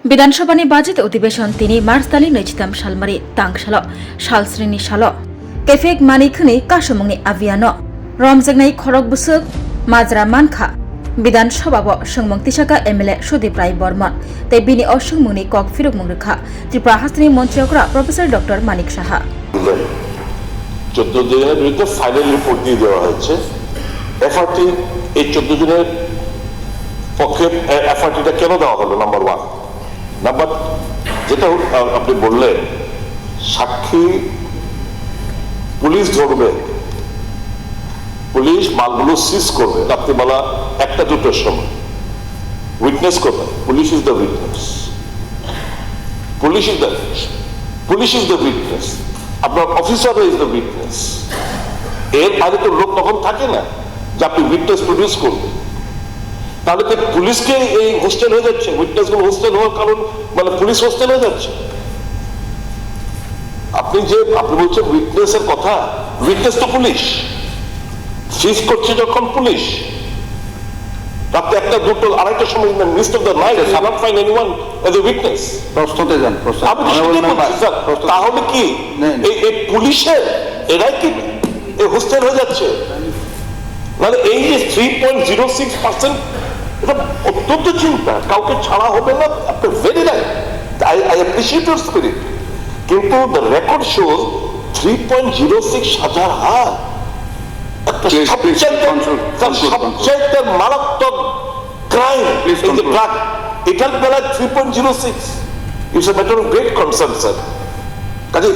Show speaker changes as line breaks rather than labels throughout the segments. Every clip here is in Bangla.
বিধানসভাनि বাজেট अधिवेशन 3 मार्च दालि 23 सालमारि तांगसाल सालस्रिनि साल केफेक मानिखनि कासुमुंनि आबियानो रमजेंनाय खरक बुसुक माजरा मानखा विधानसभाबो सोंमों तिसाका एमएलए सुदीप राय बर्मन ते बिनि असुंमुंनि कक फिरुक मुंगरखा त्रिपुरा हास्तानि मन्त्रियकरा प्रोफेसर डॉक्टर मानिक साहा
14 জনের বিরুদ্ধে ফাইনাল রিপোর্ট দিয়ে দেওয়া হয়েছে। এফআরটি এই 14 জনের পক্ষে এফআরটিটা কেন দেওয়া হলো? নাম্বার 1। নাম্বার যেটা আপনি বললেন, সাক্ষী পুলিশ ধরবে, পুলিশ মালগুলো সিজ করবে রাত্রিবেলা 1-2টার সময়, উইটনেস করবে। Police is the witness, police is the witness, আপনার অফিসার ইজ দ্য উইটনেস। এর বাইরে তো লোক তখন থাকে না যে আপনি উইটনেস প্রডিউস করবেন। তাহলে তো পুলিশকে এই হোস্টেল হয়ে যাচ্ছে, উইটনেস গুলো হোস্টেল হওয়ার কারণ মানে পুলিশ হোস্টেল হয়ে যাচ্ছে। আপনি বলছেন উইটনেস এর কথা, উইটনেস তো পুলিশ, সিজ করছে যখন পুলিশ রাতে 1-2-2-2:30 সময় mist of the night cannot find anyone as a witness।
প্রশ্নতে যান,
তাহলে কি এই পুলিশের এরাই কি এই হোস্টেল হয়ে যাচ্ছে? মানে এই যে 3.06%, এটা অত্যন্ত চিন্তা, কাউকে ছাড়া হবে না। আপনি very right, I appreciate your spirit, কিন্তু দ্য রেকর্ড শোজ 3.06 হাজার হার একটা সবচাইতে মারাত্মক ক্রাইম ইন দ্য ড্রাগ, এটার বেলায় 3.06 it's a matter of great concern sir. কাজে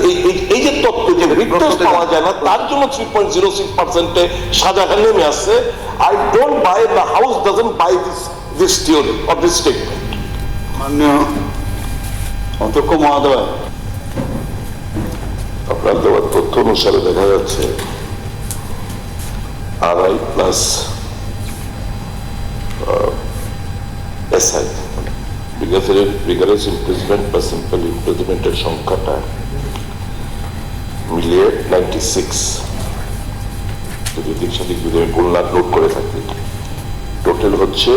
এই যে তত্ত্ব যে রিপোর্ট পাওয়া যায় না, তার জন্য 3.06% সাজা নেমে আসছে। I don't buy, the house doesn't buy this theory or this statement.
মাননীয় অধ্যক্ষ মহোদয়,
আপনার দেওয়ার তথ্য অনুসারে দেখা যাচ্ছে RI plus SI rigorous imprisonment বা সিম্পল ইমপ্রিজমেন্টের সংখ্যাটা মিলিয়ে 96। যদি দিক সাদিক গোলনাথ নোট করে থাকি, টোটাল হচ্ছে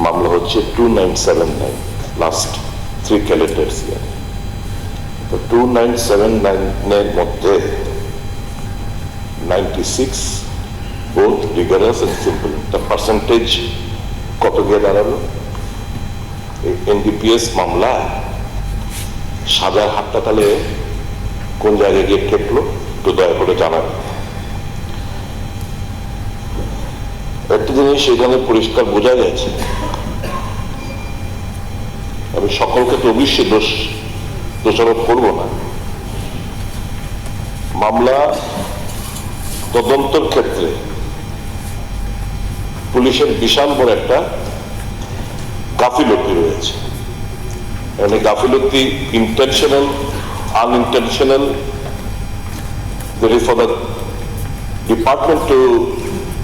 মামলা হচ্ছে 2979 লাস্ট 3 ক্যালেন্ডার ইয়ার। তো 2979 এর মধ্যে 96 both rigorous and simple, the percentage কত গিয়ে দাঁড়ালো? এনডিপিএস মামলা সাজার হাতটা তাহলে কোন জায়গায় গিয়ে ঠেকলো একটু দয়া করে জানাবেন। একটা জিনিস এখানে পরিষ্কার বোঝা গেছে, আমি সকলকে তো অবশ্যই দোষারোপ করব না। মামলা তদন্তের ক্ষেত্রে পুলিশের বিশাল বড় একটা গাফিলতি রয়েছে। মানে গাফিলতি intentional, আনইন্টেনশনাল, there is for the department to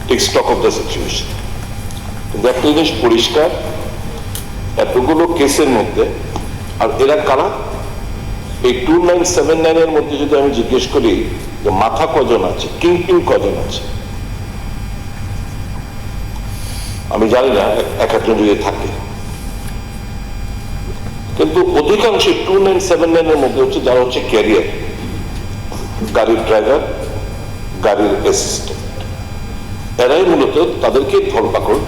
take stock of the situation। কিন্তু একটা জিনিস পরিষ্কার, এতগুলো কেসের মধ্যে আর এরা কারা? এই 2979 এর মধ্যে যদি আমি জিজ্ঞেস করি যে মাথা কজন আছে, কিংপিন কজন আছে, আমি জানি না, এক একজন যদি থাকে, কিন্তু অধিকাংশ 2979 এর মধ্যে হচ্ছে যারা হচ্ছে ক্যারিয়ার, গাড়ির ড্রাইভার, গাড়ির অ্যাসিস্ট্যান্ট, এরাই মূলত তাদেরকে ধরপাকড়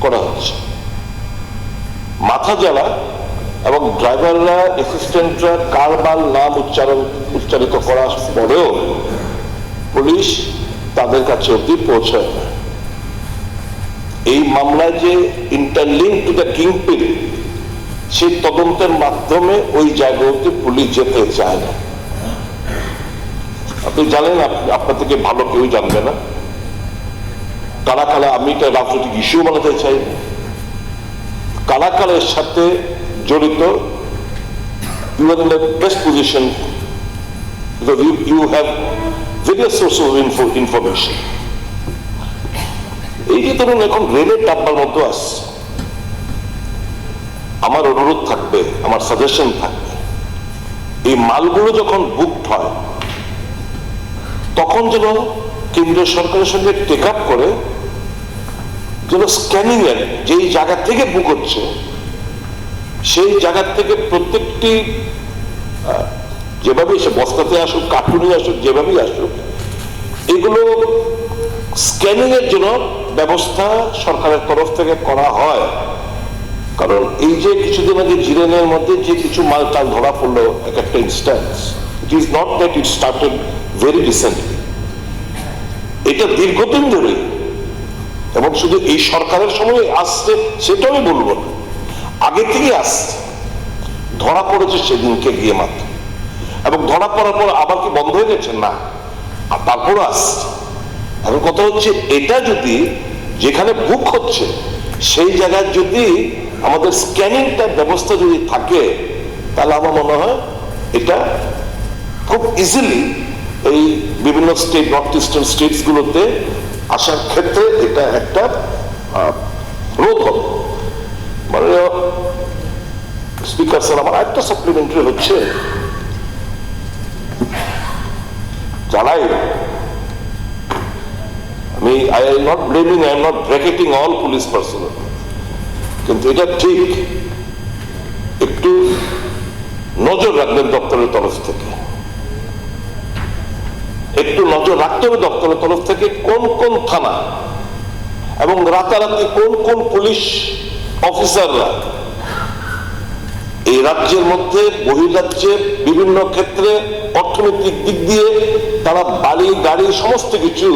করা হচ্ছে। মাথা যারা এবং ড্রাইভাররা, অ্যাসিস্ট্যান্টরা কারবার নাম উচ্চারিত করার পরেও পুলিশ তাদের কাছে অব্দি পৌঁছায় না। এই মামলায় যে ইন্টারলিঙ্ক টু দ্য কিংপিন, সেই তদন্তের মাধ্যমে ওই জায়গা অব্দি পুলিশ যেতে চায় না। আপনি জানেন, আপনার থেকে ভালো কেউ জানবে না কারা কারা। আমি এটা রাজনৈতিক ইস্যু বানাতে চাই না। কারা কারা এর সাথে জড়িত, you are in the best position because you have various sources of information। এই যে ধরুন এখন রেলের ডাব্বার মতো আসছে, আমার অনুরোধ থাকবে, আমার সাজেশন থাকবে, এই মালগুলো যখন বুকড হয় তখন যেন কেন্দ্রীয় সরকারের সঙ্গে টেক আপ করে, যেন স্ক্যানিং এর যেই জায়গা থেকে বুক হচ্ছে সেই জায়গা থেকে প্রত্যেকটি যেভাবে সে বস্তাতে আসুক, কার্টুনে আসুক, যেভাবেই আসুক, এগুলো স্ক্যানিং এর জন্য ব্যবস্থা সরকারের তরফ থেকে করা হয়। কারণ এই যে কিছুদিন আগে জিরেনের মধ্যে যে কিছু মালটাল ধরা পড়লো, এক একটা instance, it is not that it started very recently, এটা দীর্ঘদিন ধরে, এবং শুধু এই সরকারের সময় আসছে সেটা আমি বলবো না, আগে থেকে আসছে, ধরা পড়েছে সেদিনকে গিয়ে মাত্র, এবং ধরা পড়ার পর আবার কি বন্ধ হয়ে গেছে না, আর তারপরও আসছে। এখন কথা হচ্ছে এটা যদি যেখানে বুক হচ্ছে সেই জায়গায় যদি আমাদের স্ক্যানিংটার ব্যবস্থা যদি থাকে, তাহলে আমার মনে হয় এটা খুব ইজিলি এই বিভিন্ন স্টেট, নর্থ ইস্টার্ন স্টেটস গুলোতে আসার ক্ষেত্রে এটা একটা রোধ হবে। মাননীয় স্পিকার স্যার, আমার একটা সাপ্লিমেন্টারি হচ্ছে, জানাই আমি I am not blaming, I am not bracketing all police personal, কিন্তু এটা ঠিক একটু নজর রাখবেন দপ্তরের তরফ থেকে, একটু নজর রাখতে হবে দপ্তরের তরফ থেকে কোন কোন থানা এবং রাতারাতি কোন কোন পুলিশ অফিসাররা এই রাজ্যের মধ্যে বহির্রাজ্যের বিভিন্ন ক্ষেত্রে অর্থনৈতিক দিক দিয়ে তারা বাড়ি গাড়ি সমস্ত কিছু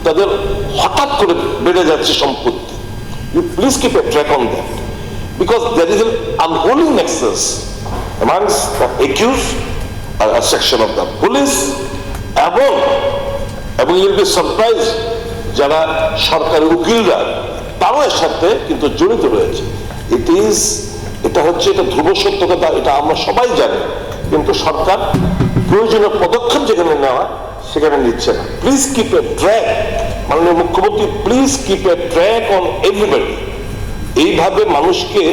তাদের হঠাৎ করে বেড়ে যাচ্ছে সম্পত্তি। You please keep a track on that, because there is an unholy nexus amongst the accused, a section of the police, এবং you'll be surprised যারা সরকারি উকিলরা তারও এর সাথে কিন্তু জড়িত রয়েছে। এটা হচ্ছে এটা ধ্রুব সত্য কথা, এটা আমরা সবাই জানি, কিন্তু সরকার প্রয়োজনীয় পদক্ষেপ যেখানে নেওয়া সেখানে নিচ্ছে না। প্লিজ কিপ এ ট্র্যাক, মাননীয় মুখ্যমন্ত্রী, please keep A track on everybody. এইভাবে মানুষকে,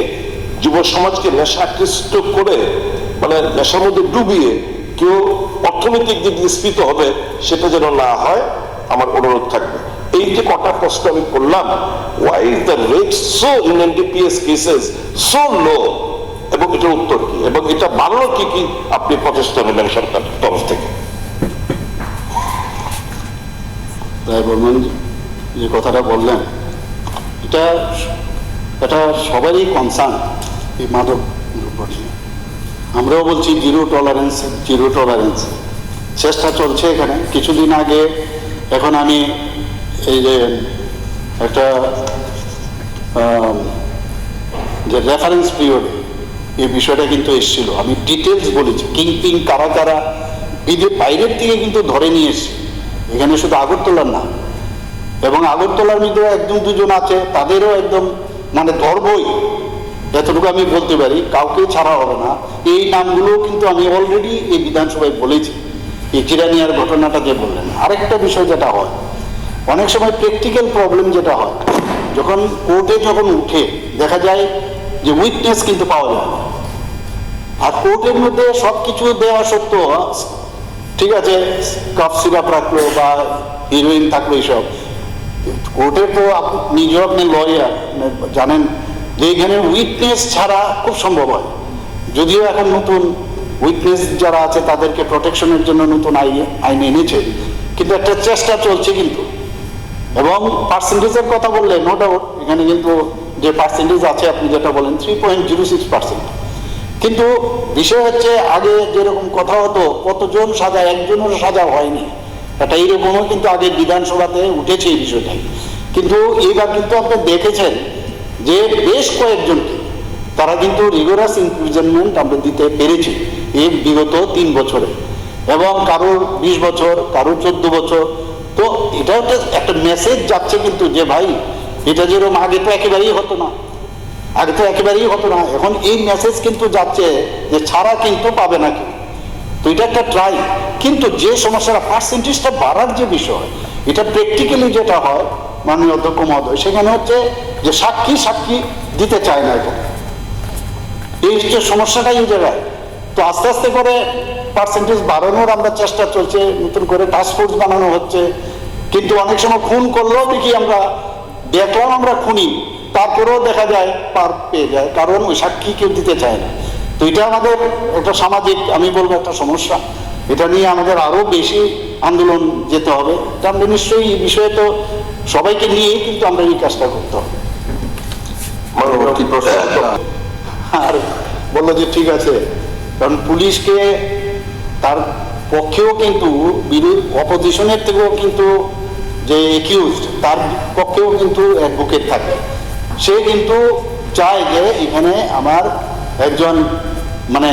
যুব সমাজকে নেশাকৃষ্ট করে, মানে নেশার মধ্যে ডুবিয়ে কেউ অর্থনৈতিক দিক দিয়ে স্ফীত হবে, সেটা যেন না হয়, আমার অনুরোধ থাকবে। এই যে কটা প্রশ্ন আমি করলাম, why is the rate so in NDPS cases so low, এবং এটার উত্তর কি, এবং এটা বাড়ানোর কি কি আপনি প্রচেষ্টা নেবেন সরকারের তরফ থেকে?
তাই বলবেন যে কথাটা বললেন, এটা সবারই কনসার্ন এই মাদক দ্রব্য নিয়ে। আমরাও বলছি জিরো টলারেন্স, চেষ্টা চলছে এখানে। কিছুদিন আগে, এখন আমি এই যে একটা যে রেফারেন্স পিরিয়ডে এই বিষয়টা কিন্তু এসেছিল, আমি ডিটেলস বলেছি, কিংপিং কারা কারা বাইরের থেকে কিন্তু ধরে নিয়ে এসেছি, এখানে শুধু আগরতলার না, এবং আগরতলার মধ্যেও একজন দুজন আছে, তাদেরও একদম মানে ধরবই, এতটুকু আমি বলতে পারি, কাউকে ছাড়া হবে না। এই নামগুলো কিন্তু আমি অলরেডি এই বিধানসভায় বলেছি, এই জিরানিয়ার ঘটনাটা যে বললেন। আরেকটা বিষয় যেটা হয়, অনেক সময় প্র্যাকটিক্যাল প্রবলেম যেটা হয়, যখন কোর্টে যখন উঠে দেখা যায় যে উইটনেস কিন্তু পাওয়া যায় না, আর কোর্টের মধ্যে সব কিছু দেওয়া সত্ত্বেও, ঠিক আছে, কাফ সিরাপ রাখলো বা হিরোইন থাকলো, এইসব কোর্টে তো আপনি লয়ার জানেন যে এখানে উইটনেস ছাড়া খুব সম্ভব হয়। যদিও এখন নতুন উইটনেস যারা আছে তাদেরকে প্রোটেকশনের জন্য নতুন আইন এনেছে, কিন্তু একটা চেষ্টা চলছে কিন্তু। এবং পার্সেন্টেজের কথা বললে নো ডাউট, এখানে কিন্তু যে পার্সেন্টেজ আছে আপনি যেটা বলেন 3.06%, কিন্তু বিষয় হচ্ছে আগে যেরকম কথা হতো কতজন সাজা, একজনের সাজা হয়নি, এটা এইরকমও কিন্তু আগে বিধানসভাতে উঠেছে এই বিষয়টাই। কিন্তু এইবার কিন্তু আপনি দেখেছেন যে বেশ কয়েকজনকে তারা কিন্তু রিগোরাস ইমপ্রিজনমেন্ট আমরা দিতে পেরেছি এই বিগত 3 বছরে, এবং কারোর 20 বছর, কারোর 14 বছর। তো এটা একটা মেসেজ যাচ্ছে কিন্তু যে ভাই, এটা যেরকম আগে তো একেবারেই হতো না, এখন এই মেসেজ কিন্তু যাচ্ছে যে ছাড়া কিন্তু পাবে না কেউ। তো এটা একটা ট্রাই, কিন্তু যে সমস্যাটা পার্সেন্টেজটা বাড়ার যে বিষয়, এটা প্র্যাকটিক্যালি যেটা হয় মাননীয় অধ্যক্ষ মহোদয়, সেখানে হচ্ছে যে সাক্ষী দিতে চায় না, এখন এই হচ্ছে সমস্যাটাই এই জায়গায়। তো আস্তে আস্তে করে পার্সেন্টেজ বাড়ানোর আমরা চেষ্টা চলছে, নতুন করে টাস্কফোর্স বানানো হচ্ছে, কিন্তু অনেক সময় খুন করলেও দেখি আমরা দেখলাম আমরা খুনি, তারপরেও দেখা যায় পার পেয়ে যায়, কারণ ওই সাক্ষী কেউ দিতে চায় না। তো এটা আমাদের একটা সামাজিক, আমি বলবো একটা সমস্যা। এটা নিয়ে আমাদের আরো বেশি আন্দোলন যেতে হবে। তা আমরা নিশ্চয়ই এই বিষয়ে তো সবাইকে নিয়েই কিন্তু আমরা এই কাজটা করতে হবে।
পরবর্তী প্রশ্ন।
আর বললো যে ঠিক আছে, কারণ পুলিশকে তার পক্ষেও কিন্তু অপোজিশনের থেকেও কিন্তু যে একিউজড তার পক্ষেও কিন্তু অ্যাডভোকেট থাকে। সে কিন্তু চায় যে এখানে আমার একজন মানে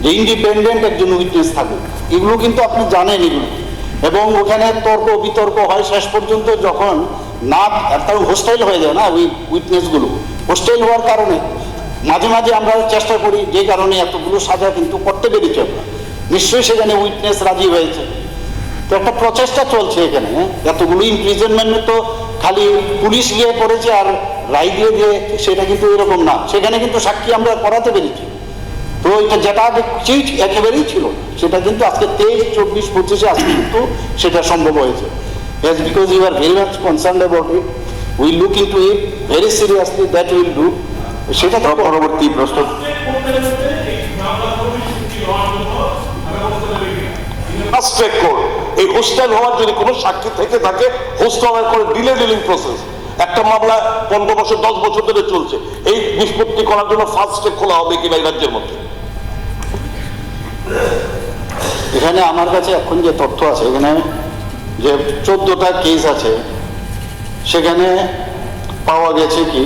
যে ইন্ডিপেন্ডেন্ট একজন উইটনেস থাকুক। এগুলো কিন্তু আপনি জানেন এগুলো, এবং ওখানে তর্ক বিতর্ক হয় শেষ পর্যন্ত যখন না তার হোস্টাইল হয়ে যায় না ওই উইটনেসগুলো। হোস্টাইল হওয়ার কারণে মাঝে মাঝে আমরা চেষ্টা করি, যে কারণে এতগুলো সাজা কিন্তু করতে পেরেছি আমরা। নিশ্চয়ই সেখানে উইটনেস রাজি হয়েছে। তো একটা প্রচেষ্টা চলছে এখানে। এতগুলো ইমপ্রিজনমেন্ট তো খালি পুলিশ গিয়ে করেছে আর রায় দিয়ে দিয়ে সেটা কিন্তু এরকম না, সেখানে কিন্তু সাক্ষী আমরা করাতে পেরেছি। তো এটা যেটা চিজ একেবারেই ছিল সেটা কিন্তু আজকে 23, 24, 25 আজকে কিন্তু সেটা সম্ভব হয়েছে। Yes, because you are very much concerned about it, we look into it very seriously, that we will do. সেটা তো
পরবর্তী প্রশ্ন। ফাস্ট ট্র্যাক কোর্ট, এই হোস্টেল হওয়ার যদি কোনো সাক্ষী থেকে থাকে, হোস্টেল হওয়ার করে ডিলিং প্রসেস একটা মামলা 15 বছর 10 বছর ধরে চলছে, এই নিষ্পত্তি করার জন্য ফাস্ট ট্র্যাক খোলা হবে কিনা এই রাজ্যের মধ্যে?
এখানে আমার কাছে এখন যে তথ্য আছে, এখানে যে 14টা কেস আছে, সেখানে পাওয়া গেছে কি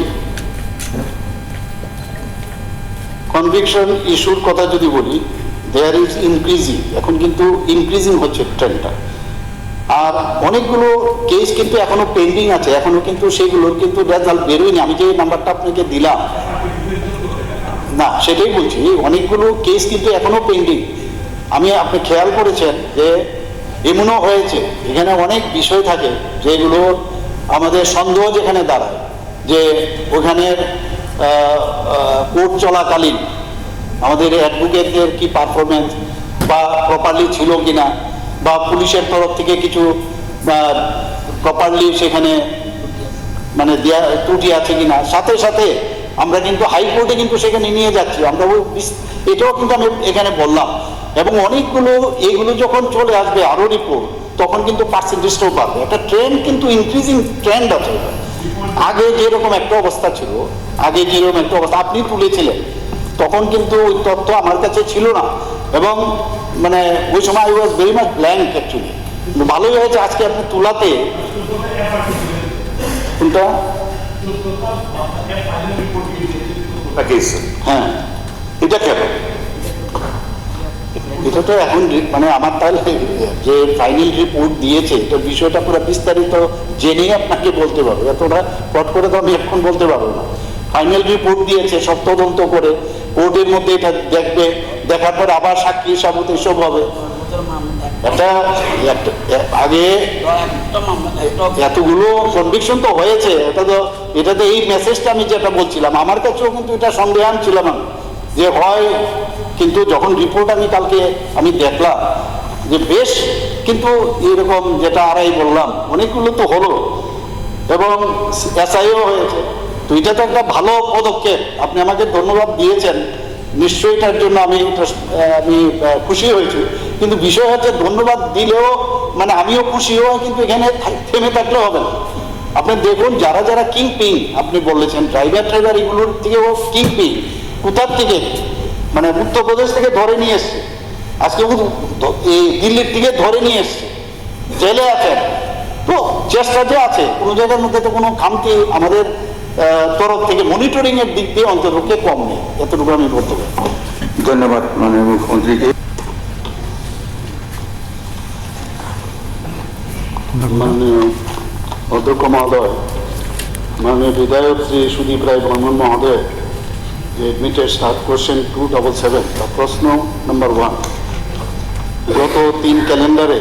কনভিকশন ইস্যুর কথা যদি বলি, দেয়ার ইজ ইনক্রিজিং, এখন কিন্তু ইনক্রিজিং হচ্ছে ট্রেন্ডটা। আর অনেকগুলো কেস কিন্তু এখনো পেন্ডিং আছে, এখনো কিন্তু সেইগুলোর কিন্তু রেজাল্ট বেরোয়নি। আমি যে নাম্বারটা আপনাকে দিলাম না, সেটাই বলছি, অনেকগুলো কেস কিন্তু এখনো পেন্ডিং। আপনি খেয়াল করেছেন যে এমনও হয়েছে এখানে অনেক বিষয় থাকে যেগুলো আমাদের সন্দেহ যেখানে দাঁড়ায়, যে ওখানের কোর্ট চলাকালীন আমাদের অ্যাডভোকেটদের কি পারফরমেন্স বা প্রপারলি ছিল কিনা, বা পুলিশের তরফ থেকে কিছু প্রপারলি সেখানে মানে দেয়া ত্রুটি আছে কিনা। সাথে সাথে আমরা কিন্তু হাইকোর্টে কিন্তু সেখানে নিয়ে যাচ্ছি আমরা, এটাও কিন্তু আমি এখানে বললাম। এবং অনেকগুলো এইগুলো যখন চলে আসবে আরো রিপোর্ট, তখন কিন্তু পার্সেন্টেজটাও বাড়বে। একটা ট্রেন্ড কিন্তু ইনক্রিজিং ট্রেন্ড আছে। আগে যেরকম একটা অবস্থা ছিল, আপনি তুলেছিলেন, তখন কিন্তু ওই তথ্য আমার কাছে ছিল না, এবং মানে ওই সময় I was very much blank actually. ভালোই হয়েছে আজকে আপনি তুলাতে। কোনটা? হ্যাঁ,
এটা কেন?
এটা তো এখন মানে আমার তাহলে যে ফাইনাল রিপোর্ট দিয়েছে এটার বিষয়টা পুরো বিস্তারিত জেনে আপনাকে বলতে পারবো, এতটা পট করে তো আমি এখন বলতে পারবো না। ফাইনাল রিপোর্ট দিয়েছে, সব তদন্ত করে কোর্টের মধ্যে এটা দেখবে, দেখার পর আবার সাক্ষী সাবুত এসব হবে। এটা আগে এতগুলো কনভিকশন তো হয়েছে, এটা তো এই মেসেজটা আমি যেটা বলছিলাম, আমার কাছেও কিন্তু এটা সন্দেহান ছিলাম আমি যে হয়, কিন্তু যখন রিপোর্ট আমি কালকে আমি দেখলাম যে বেশ কিন্তু এরকম যেটা আড়াই বললাম অনেকগুলো তো হলো, এবং এসআইও হয়েছে। তো এটা তো একটা ভালো পদক্ষেপ, আপনি আমাকে ধন্যবাদ দিয়েছেন, নিশ্চয়ই এটার জন্য আমি খুশি হয়েছি। কিন্তু বিষয় হচ্ছে ধন্যবাদ দিলেও মানে আমিও খুশি হওয়া কিন্তু এখানে থেমে থাকলে হবে না। আপনি দেখুন যারা যারা কিংপিং আপনি বলেছেন, ড্রাইভার এগুলোর থেকেও কিংপিং কোথার থেকে, মানে উত্তরপ্রদেশ থেকে ধরে নিয়ে এসছে, আজকে দিল্লির থেকে ধরে নিয়ে এসছে, জেলে আছেন। তো চেষ্টা যে আছে, কোনো জায়গার মধ্যে তো কোনো খামতি আমাদের তরফ থেকে মনিটরিং এর দিক দিয়ে অন্ততপক্ষে কম নেই, এতটুকু আমি বলতে পারি।
ধন্যবাদ মাননীয় মুখ্যমন্ত্রীকে।
মাননীয় অধ্যক্ষ মহোদয়, মাননীয় বিধায়ক শ্রী সুদীপ রায় বর্মন মহোদয়, এডমিটেড স্টার্ট কোশ্চেন 277। প্রশ্ন নম্বর 1, গত 3 ক্যালেন্ডারে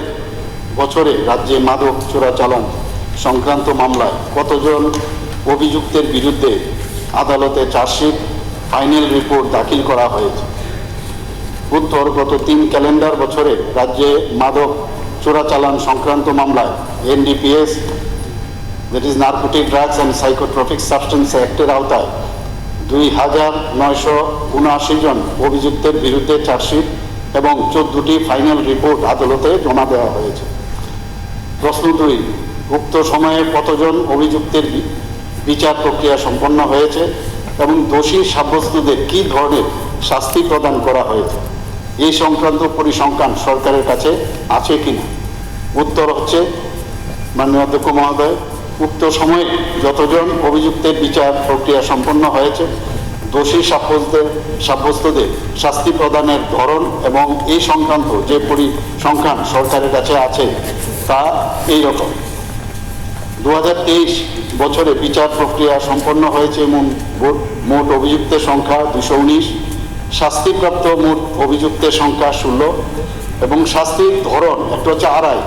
বছরে রাজ্যে মাদক চোরাচালান সংক্রান্ত মামলায় কতজন অভিযুক্তের বিরুদ্ধে আদালতে চার্জশিট ফাইনাল রিপোর্ট দাখিল করা হয়েছে? উত্তর, গত 3 ক্যালেন্ডার বছরে রাজ্যে মাদক চোরাচালান সংক্রান্ত মামলায় NDPS that is narcotic drugs and psychotropic substance অ্যাক্টের আওতায় 2,979 জন অভিযুক্তের বিরুদ্ধে চার্জশিট এবং 14টি ফাইনাল রিপোর্ট আদালতে জমা দেওয়া হয়েছে। প্রশ্ন 2, উক্ত সময়ে কতজন অভিযুক্তের বিচার প্রক্রিয়া সম্পন্ন হয়েছে এবং দোষী সাব্যস্তদের কী ধরনের শাস্তি প্রদান করা হয়েছে, এই সংক্রান্ত পরিসংখ্যান সরকারের কাছে আছে কিনা? উত্তর হচ্ছে, মাননীয় অধ্যক্ষ মহোদয়, উক্ত সময়ে যতজন অভিযুক্তের বিচার প্রক্রিয়া সম্পন্ন হয়েছে, দোষী সাব্যস্তদের শাস্তি প্রদানের ধরন এবং এই সংক্রান্ত যে পরিসংখ্যান সরকারের কাছে আছে তা এইরকম। 2023 বছরে বিচার প্রক্রিয়া সম্পন্ন হয়েছে মোট অভিযুক্তের সংখ্যা 219, শাস্তিপ্রাপ্ত মোট অভিযুক্তের সংখ্যা 16 এবং শাস্তির ধরন একটা হচ্ছে আরআই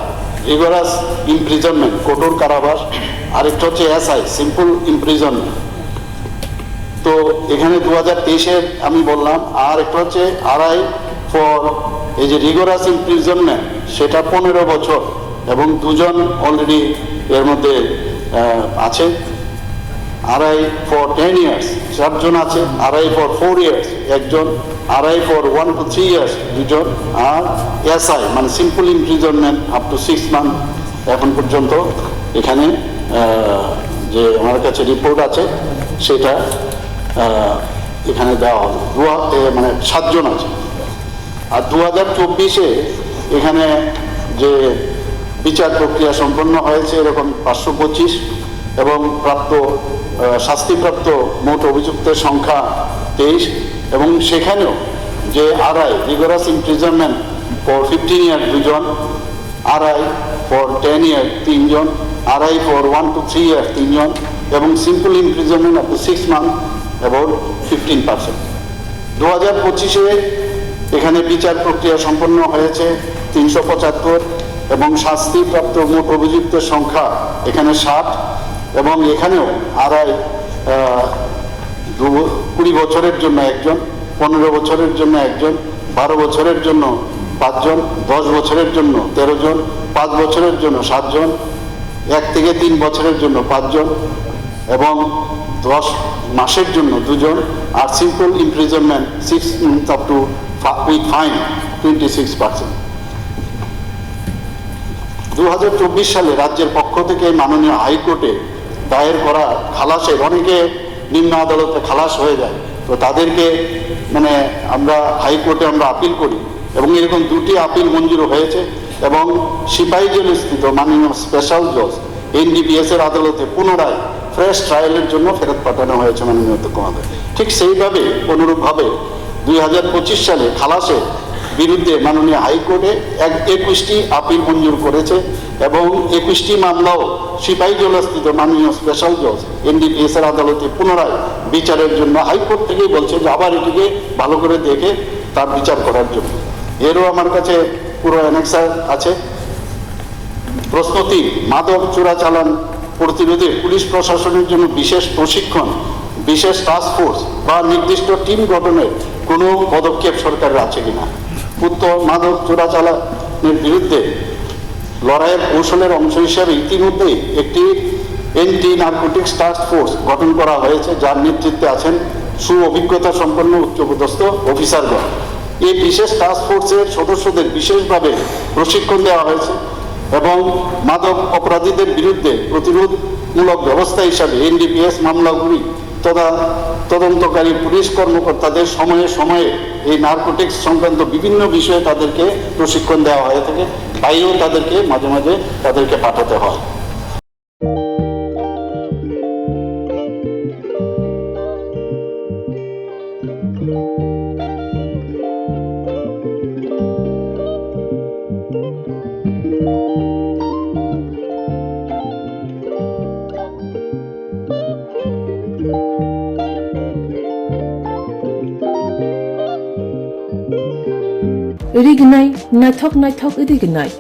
রিগরাস ইমপ্রিজনমেন্ট কঠোর কারাবাস, আরেকটা হচ্ছে এসআই সিম্পল ইমপ্রিজনমেন্ট। তো এখানে 2023-এর আমি বললাম, আর একটা হচ্ছে আরআই ফর এই যে রিগরাস ইমপ্রিজনমেন্ট সেটা 15 বছর এবং 2 জন অলরেডি এর মধ্যে আছে। আরআই ফর 10 ইয়ার্স 4 জন আছে, আরআই ফর 4 ইয়ার্স 1 জন, আরআই ফর 1 to 3 ইয়ার্স 2 জন, আর এসআই মানে simple imprisonment up to 6 month এখন পর্যন্ত এখানে যে আমার কাছে রিপোর্ট আছে সেটা এখানে দেওয়া হবে, মানে 7 জন আছে। আর 2024-এ এখানে যে বিচার প্রক্রিয়া সম্পন্ন হয়েছে এরকম 525 এবং শাস্তিপ্রাপ্ত মোট অভিযুক্তের সংখ্যা 23 এবং সেখানেও যে RI rigorous imprisonment for 15 year 2 জন, আরআই ফর 10 ইয়ার 3 জন, আরআই ফর 1 to 3 ইয়ার 3 জন এবং simple imprisonment up to 6 month about 15%। 2025-এ এখানে বিচার প্রক্রিয়া সম্পন্ন হয়েছে 375 এবং শাস্তিপ্রাপ্ত মোট অভিযুক্তের সংখ্যা এখানে 60 এবং এখানেও আরআই 20 বছরের জন্য 1 জন, 15 বছরের জন্য 1 জন, 12 বছরের জন্য 5 জন, 10 বছরের জন্য 13 জন, 5 বছরের জন্য 7 জন, 1 থেকে 3 বছরের জন্য 5 জন এবং 10 মাসের জন্য 2 জন, আর simple imprisonment 6 months up to with fine 26%। 2024 সালে রাজ্যের পক্ষ থেকে মাননীয় হাইকোর্টে দায়ের করা খালাসের অনেকে নিম্ন আদালতে খালাস হয়ে যায়, তো তাদেরকে মানে আমরা হাইকোর্টে আমরা আপিল করি এবং এরকম 2টি আপিল মঞ্জুর হয়েছে এবং সিপাহীজেল স্থিত মাননীয় স্পেশাল জজ এনডিপিএস-এর আদালতে পুনরায় ফ্রেশ ট্রায়ালের জন্য ফেরত পাঠানো হয়েছে মাননীয় অধ্যক্ষ মহোদয়। ঠিক সেইভাবে অনুরূপভাবে 2025 সালে খালাসের বিরুদ্ধে মাননীয় হাইকোর্টে 21টি আপিল মঞ্জুর করেছে এবং 21টি মামলাও সিপাহীজলাস্থিত মাননীয় স্পেশাল জজ এনডিপিএস-এর আদালতে পুনরায় বিচারের জন্য হাইকোর্ট থেকেই বলছে যে আবার এটিকে ভালো করে দেখে তার বিচার করার জন্য। এরও আমার কাছে পুরো অ্যানেক্সার আছে। প্রশ্ন 3, মাদক চোরাচালান প্রতিরোধে পুলিশ প্রশাসনের জন্য বিশেষ প্রশিক্ষণ, বিশেষ টাস্ক ফোর্স বা নির্দিষ্ট টিম গঠনের কোনো পদক্ষেপ সরকারের আছে কিনা? উত্তর, মাদক চোরাচালানের বিরুদ্ধে লড়াইয়ের কৌশলের অংশ হিসাবে ইতিমধ্যেই একটি এন্টি নার্কোটিক্স টাস্ক ফোর্স গঠন করা হয়েছে, যার নেতৃত্বে আছেন সুঅভিজ্ঞতা সম্পন্ন উচ্চপদস্থ অফিসারগণ। এই বিশেষ টাস্ক ফোর্সের সদস্যদের বিশেষভাবে প্রশিক্ষণ দেওয়া হয়েছে এবং মাদক অপরাধীদের বিরুদ্ধে প্রতিরোধমূলক ব্যবস্থা হিসাবে এনডিপিএস মামলাগুলি তদন্তকারী পুলিশ কর্মকর্তাদের সময়ে সময়ে এই নার্কোটিক্স সংক্রান্ত বিভিন্ন বিষয়ে তাদেরকে প্রশিক্ষণ দেওয়া হয়ে থাকে, বাইরেও তাদেরকে মাঝে মাঝে তাদেরকে পাঠাতে হয়।
Iriginai, naithok iriginai.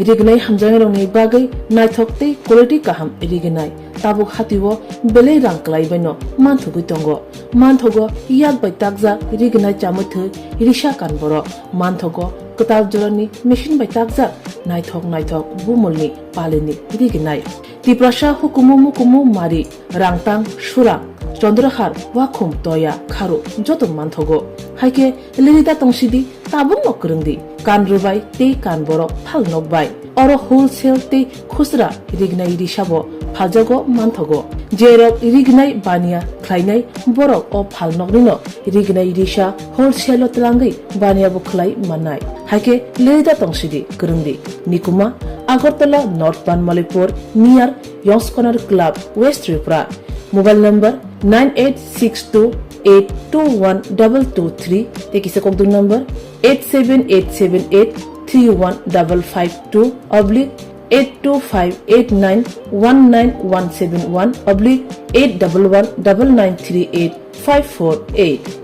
Iriginai hamjang rongni bagai naithok tei quality kaham iriginai. Tabuk hatiwo belai rang klai baino manthugui tongo. Manthogo yak bai takja iriginai chamuthu irisha kan boro. Manthogo ketal jorani machine bai takja naithok bumulni palini iriginai. Tiprasa hukumu mukumu mari rangtang surang Chandrahar wakum toya kharu joto manthogo haike lirida tongsidi tabung nokrungdi kan rubai te kan borok phal nokbai oro wholesale te khusra rignai risabo phaljago manthogo jerok rignai bania khlainai borok o phal noknino rignai risa wholesale tlangai bania bo khlai manai haike lirida tongsidi krungdi nikuma Agartala North Banmalipur near Yongs Corner Club West Tripura mobile number 9862821223 tekisa kongtung number 87878315552 oblique 82589191171 oblique 8119938 548